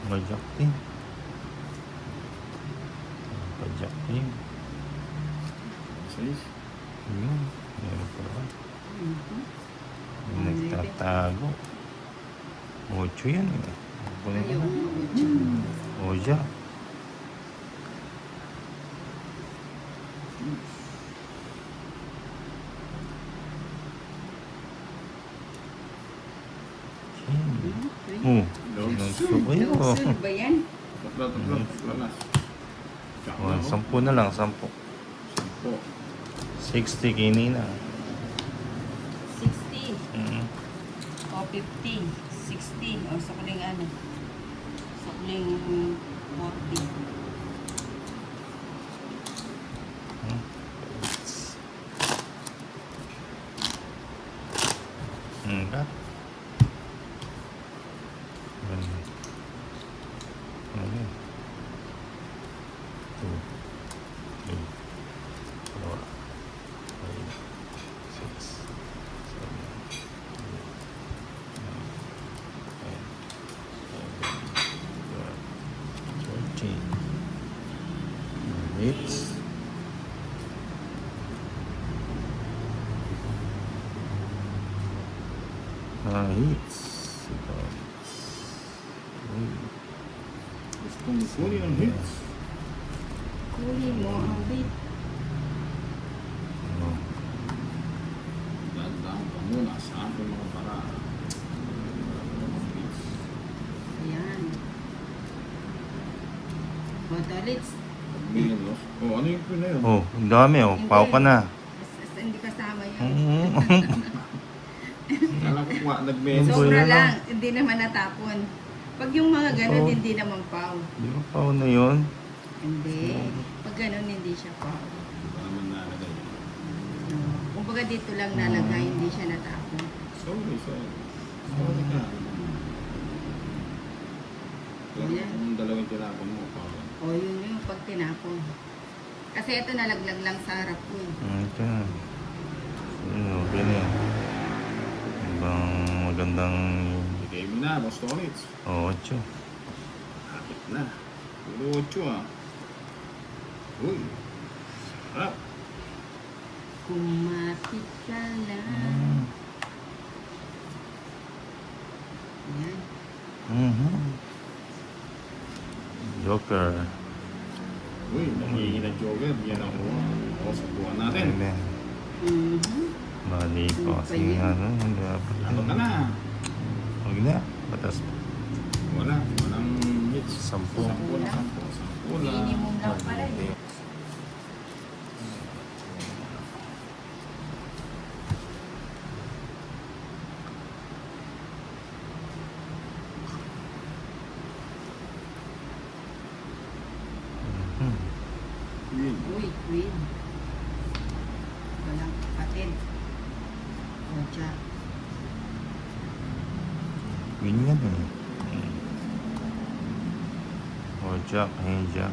Pajak din. Pajak din. 6. Yun. Meron pa ba? Mhm. May nagtatago. 8 yan eh. Kunin ko Ayaw na. mo. Oja. Oh, sinunso ko yun. Lawson ba yan? Tatlo. Lalas. Oh, 10 na lang, 10. 10. 60 kinina. 60 Mm. o 50. 60 o sa kuling ano? Sa kuling 40. Enggak. Ini. 2, 3, 4, 5, 6, 7, 8, 9, 10, 11, 12, 13. Hits. Hits. Ito. Uy. Gustong kunin ang hits. Kunin mo ang bit. Oh. Dadaan ka muna sa ating mga paraan. Ayan. Botolits. Minus. Oh, ano yung pin na yun? Oh, ang dami oh. Pau ka na. Hindi kasama yun. Kala ko nga, nag-menos. Yung boy Sobra na lang. lang. Hindi naman natapon. Pag yung mga ganun, Oh. hindi naman pau. Di ba pau na yun? Hindi. Pag ganun, hindi siya pau. Ba naman nalagay. Kumbaga dito lang nalagay, hindi siya natapon. Sorry ka. Ayan. Yung dalawang tinapon mo, Paolo. O yun yung pag tinapon. Kasi ito nalaglag lang sa harap ko. Ito. Yun, okay na yan. Ibang magandang Bigay mo na, Boss Tolits. 8. Kapit na. Puro 8 ah. Uy. Sarap. Kumapit ka lang. Mm. Ayan. Joker. Uy, nagiging na Joker. Yan ako. O, sa buwan natin. Ayan. Mhm. Mali pa kasi ano. Hindi Ano ka na? Huwag na. Batas. Walang hits. 10. 10 na. 10 na. Minimum lang pala yun. Yun. Uy, queen. Walang kapatid. O, Jack. Win yan eh. Oh, Jack. Hey, Jack.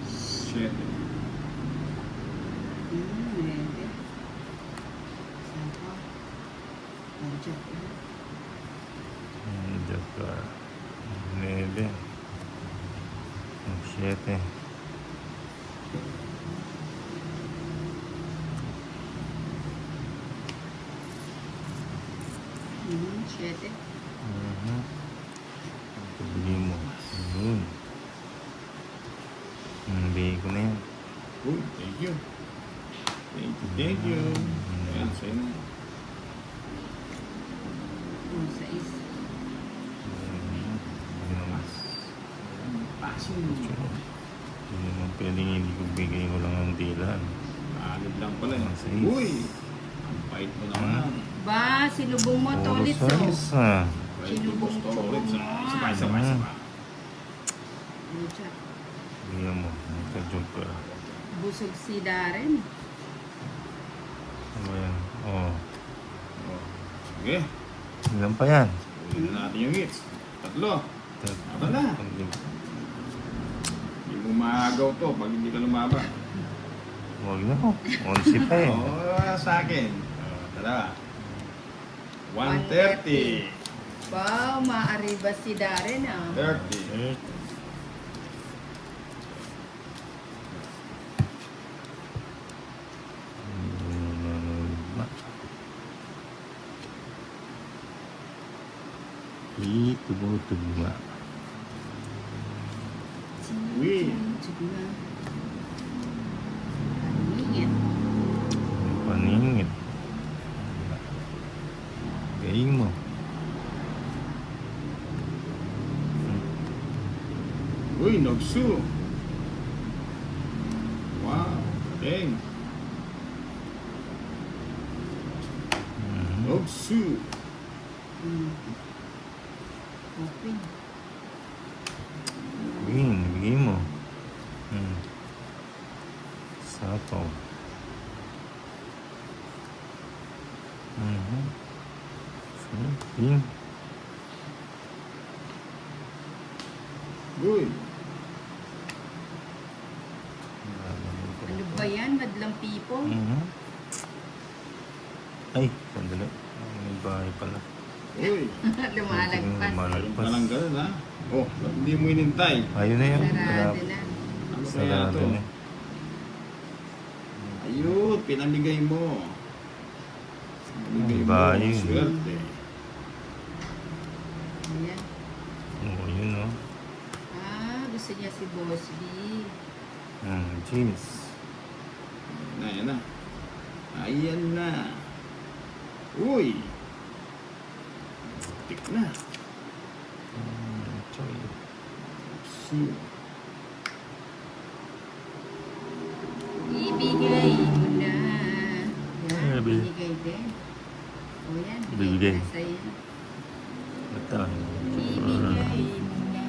Shit. Pwede. Sapa. O, Jack. Joker. 9. 7. Siyete. Bili mo. Yun. Bili ko na yan. Uy, thank you. Thank you. Ayan, sa'yo na. O, sais. Hindi naman. Pasin. Hindi naman pwedeng hindi ko bigay ko lang ang dilan. Alid lang pala eh. Sais. Uy! Ang bait mo naman. Ba, sinubong mo Puro tolits o. size ah. Bait mo, Boss Tolits. Isa pa. O, Jack. Bigyan mo. Nagka-joker. Busog si Darren. Ano ba yan? Oh. Oh. Sige. Ilan pa yan? Uwi na natin yung hits. 3. Ito na. Hindi mo maagaw to pag hindi ka lumaba. Huwag na ho. 11 pa eh. Oo, sa akin. Tara. 130. Wow, maariba si Darren ah. 30. Tugma. Win. Paningin. Paningit. Galing mo. Uy, Nogsu. Wow. Dang. Nogsu. Open. Bigay mo. Sapaw. Sige. Uy. Ano ba yan? Madlang people? Ay, sandali. May bahay pala. Uy. Lumalagpas. Lumalagpas. Parang ganun ha. Oh, hindi mo inintay. Ayun na yun. Sarado na. Ano kaya Sarado to? na. Ayun, pinamigay mo. Pinamigay Iba mo. yun. Swerte. Ayan. Oo, yun o. Ah, gusto niya si Boss B. Jeans. Ayan na. Ayan na. Uy. Tik na. Choy. Su. Ibigay mo na. Yan, Sabi. binigay din. O yan, Ibigay. na sa'yo. Ito. Ibigay mo na.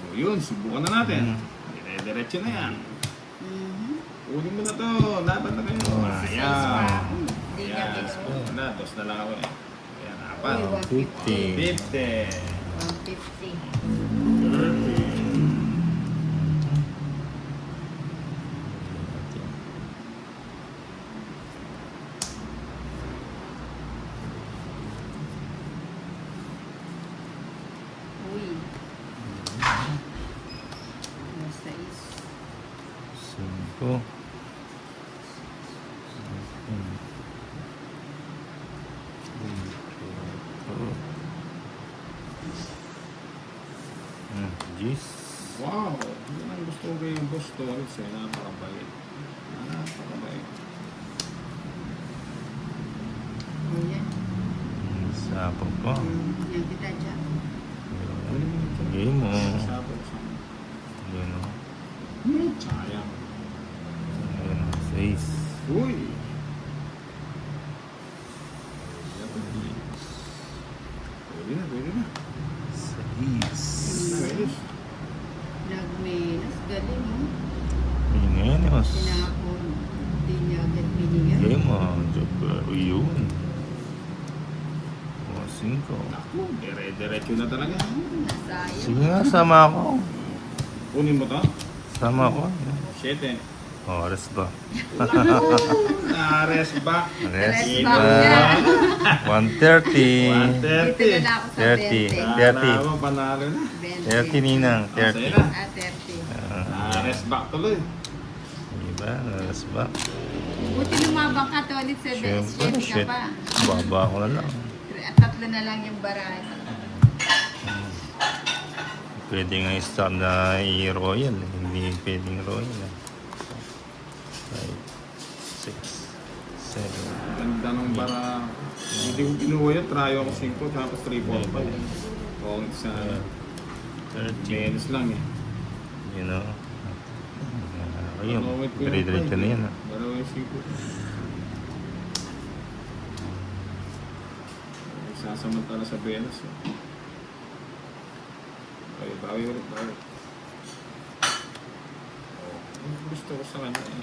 O yun, subukan na natin. Dire-diretso na yan. Uling mo na to. Laban na kayo. Ayan. Hindi niya Ayan. gusto. Na, dos na lang ako eh. Ayan, apat. Uy, 50. 150. 30. Uy. Basta is. 5. Jeez. Wow. Yun ang gusto ko yung boss Torres eh. Napakabait. Napakabait. O yan. Sapo pa. Yan kita dyan. Sige mo. Sabi ko sa Yun o. sayang. Ayun o. 6. Uy. Pwede na, pwede na. 6. Pwede. Nagmenas. Galing mo. Menos. Tinapon. Hindi niya agad binigay. Sige mo. Yun. O, 5. Naku, dire-diretso na talaga. Nasayang. Sige nga, sama ako. Kunin mo to. Sama ako. 7. Oras ba? Nares ba? Rest Rest ba? back 130. 130. Dito na lang ako sa 30. 20. Kala mo, panalo na. 30 ninang. Sa'yo 30. na. 30. Nares back tuloy. Diba? Oras ba? Buti lumabang ka to ulit sa best Siyempre, chef ka shit. pa. Baba ko na lang. Tatlo na lang yung barahan. Pwede nga i-stop na i-royal. Hindi pwedeng royal. 5, 6, 7. Ganda ng bara. Hindi ko kinuha yun. Try ako 5 tapos 3, 4 pa eh. Kung sa 30. menos lang eh. You know? Ayun. Dire-diretso na yan. Dalawa yung 5. Sasamantala sa Venus. Okay, bawi ulit, bawi. Gusto ko sa kanya eh.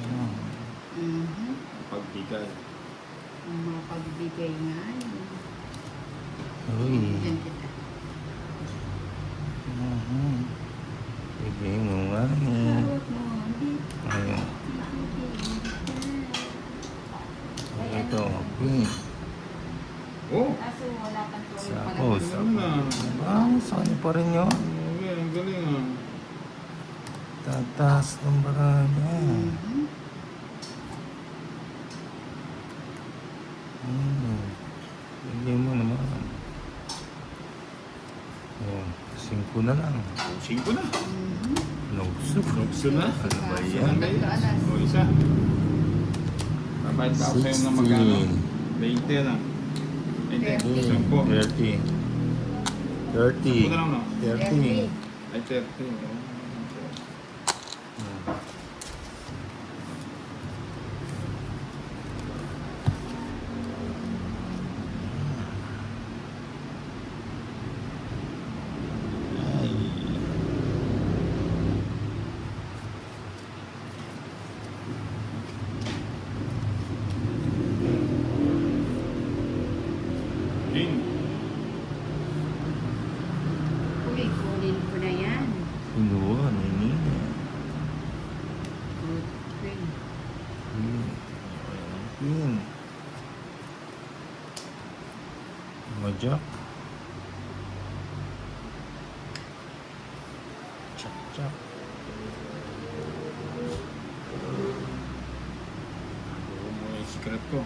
Pagbigay. Ang mga pagbibigay nga. Uy. Yan kita. Bigay mo nga. Hawak mo. Ayan. Ito, queen. Oh! Kaso wala pang tuloy pala. Sapos. Ano na? Ah, sa kanya pa rin yun. Okay, ang galing ah. Tataas ng baraga. Hindi mo naman. Oh, 5 na lang. 5 na. Nausok. Lugso na. Ano ba yan? Yan ba yan? O isa. Babayad pa ako sa'yo ng magkano? 20 na. 20. 10. 30. 10 na lang no? 30. Ay 30. Oh. King. Uy, kunin ko na yan. Pinuha, nini. Good queen. Queen. Majak. Chak, chak. Buo mo yung secret ko.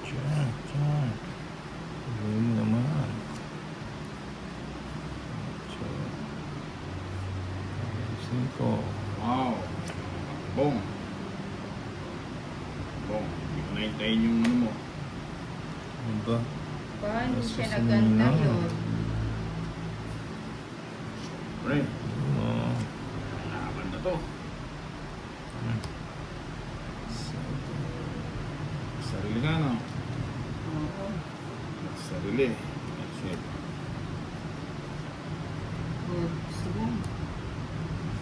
Chak, chak. Gawin mo naman. Chak. 5. Wow. Bong. Bong. Hindi ko nahintayin yung ano mo. Ano ba? Paano Mas siya gusto naganda mo na. yun? Pre. Oh. Laban na to. Sarili ka no? Oo. Sarili. That's it. Good. Sabong.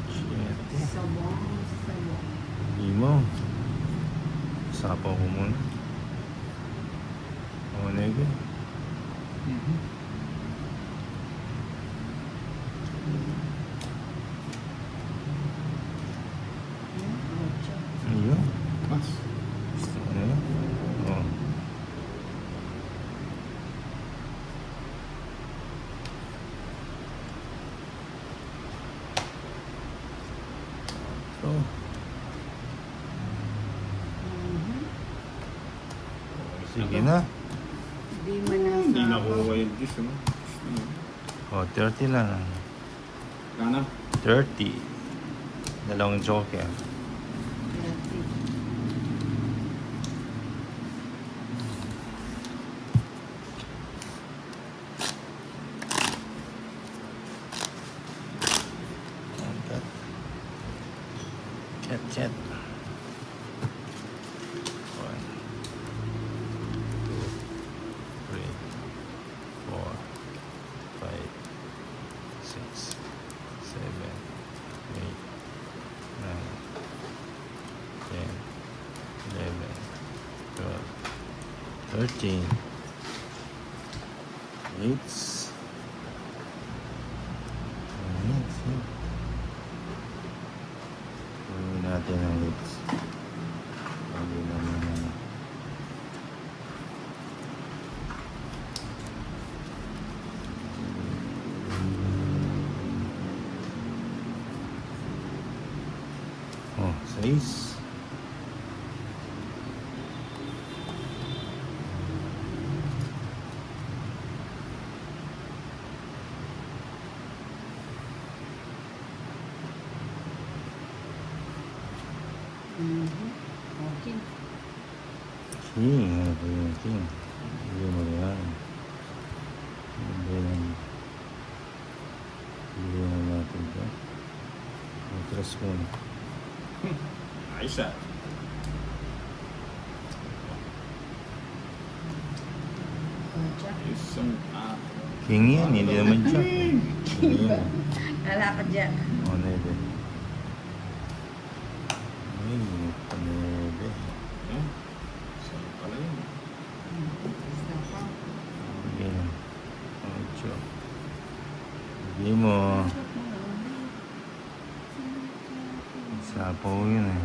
Shit. Sabong. Sabong. Hindi mo. Sapaw ko muna. O, nege. Ocho. Ayun. Mas. Gusto ko na yun. O. So, sige na. Di man na Hindi sa- nakuha yung juice ano? O, 30 lang. Kana? 30. Dalawang joker. Thirty. Angkat. Chat, chat. 1, 2, 3, 4, 5, 6, 7, 8, 9, 10, 11, 12, 13, 8. Gawin natin ang lips. Hindi naman ano. Oh, 6. Okay. King, ano ba yun? King. Hindi mo yan. Hindi na natin ito. Matras mo. Ayos ah. Ocho. Ayos ang King yan, hindi naman siya. Ayun. Kala ko dyan. O, nebe. Ay, panebe. Yan. Saan pala yun? Basta pa. Sige. 8. Hindi mo. Oo. Sapaw yun eh.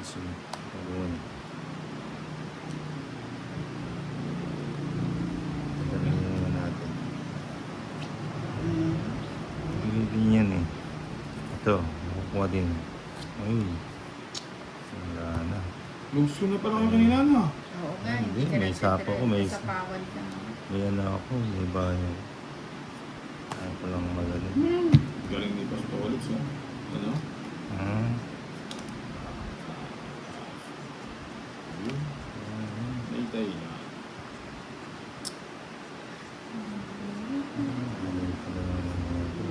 Sulit. Pagawin. Pagawin naman natin. Hindi yan eh. Ito, makukuha din. Ay. Wala na. Luso na pala kayo kanina, no? Oo nga, Hindi, ka may nagtitira- sapaw ko, may- sapawan ka. May ano ako, may bayo. Ayaw ko lang magaling. Galing ni Pastor ulit siya. Ano? Ah. Naitay na. Magaling pala naman ako.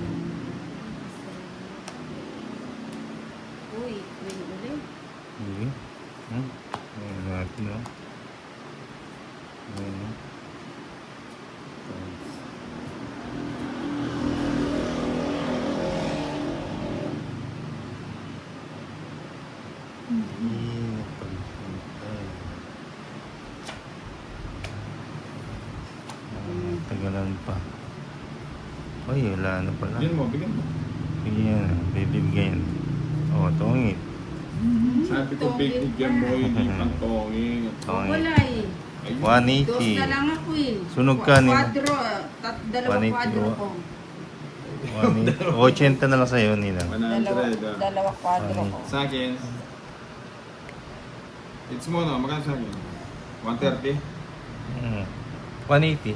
Uy, win ulit. Sige. Ayan natin o. Ayan o. Tagalan pa. Uy, wala na pala. Bigyan mo, bigyan mo. Bigyan, bibigyan. O, tungit. Sabi ko, bigyan mo, hindi pang tonging. Tungit. Wala eh. Ayun. 2 na 180. lang ako eh. Sunog ka, Nino. Kwadro, dalawang 180, kwadro ko. 80 na lang sa'yo, Nina. 100. Dalawa kwadro ko. Sa akin, it's mo no, magkano sa akin? 130? 180.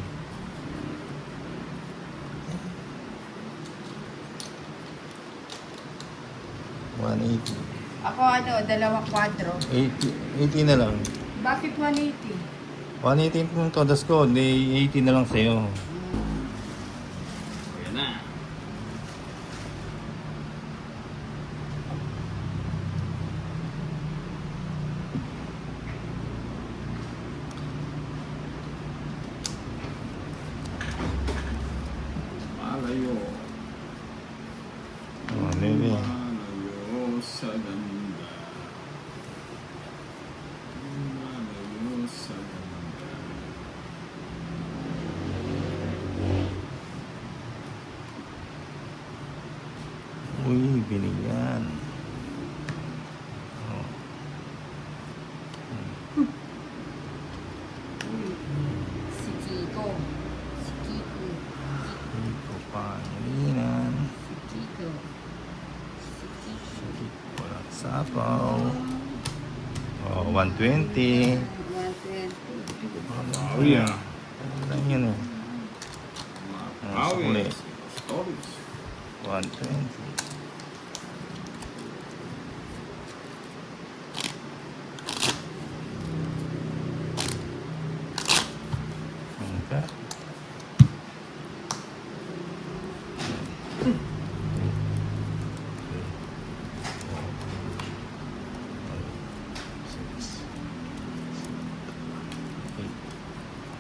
Ako ano, dalawang kwadro. 80 na lang. Bakit 180? 180 yung todas ko, di 80 na lang sa'yo. Ayan na. Malayo. Oh, bebe. Malayo sa ganda. Malayo sa ganda. Uy, binigyan. Oh. Si Kiko. Si Kiko. Ito pangilinan. Si Kiko. Si Kiko. Walang sapaw. Oh, 120. 120. Oh yeah. Ano lang yun eh. Awit. Stories. 120. Okay. Six, 8,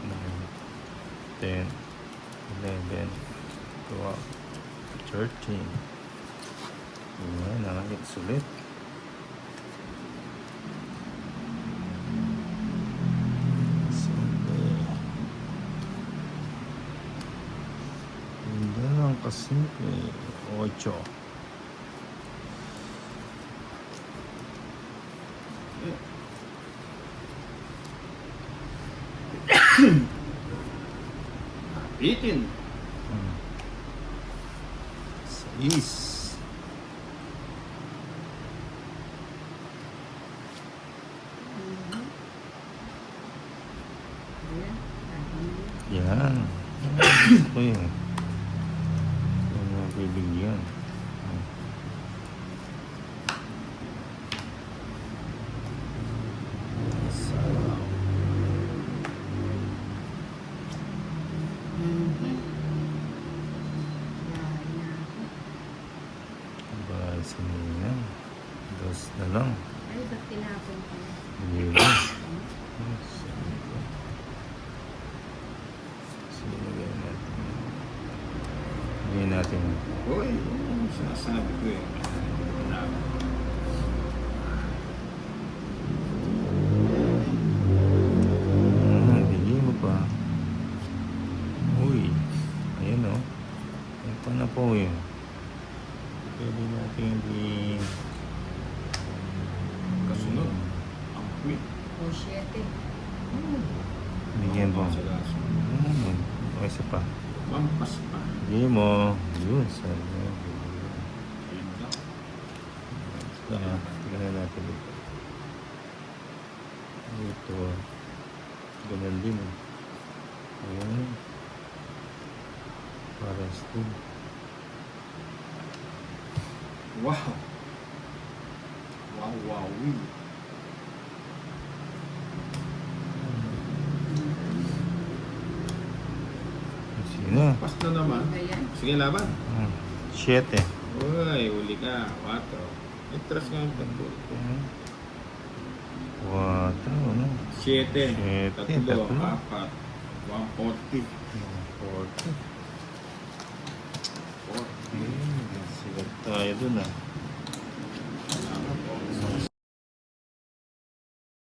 9, 10, 11, 12, 13. Ayan, nakakit sulit. Simple. Hindi lang kasimple. 8. Bitin. 6. Yan. Gusto ko yun. Yan mga bibigyan. Bahay sa nila. 2 na lang. Ay, ba't tinapon ko? Hindi ba? Sinigay natin. Hindi natin. Uy, sinasabi ko eh. Bigyan mo pa. Uy. Ayun o. Ayun pa na po yun. Pwede natin hindi... Kasunod. Ang quick. O, 7. Bigyan mo. Sa laso. Okay, isa pa. Mampas pa. Bigyan mo. Yun, sabi mo. Ayun na. Tignan natin dito. Ito. Ganyan din. Ayan. Paras din. Wow. Wow, wow. Sige na. Pas na naman. Ayan. Sige, laban. 7. Uy, huli ka. 4. Itras nga yung tatlo. 4. Ano? 7. Siyete, Tatlo. tatlo. 4. 140. 40. 40. Sigat tayo dun ah.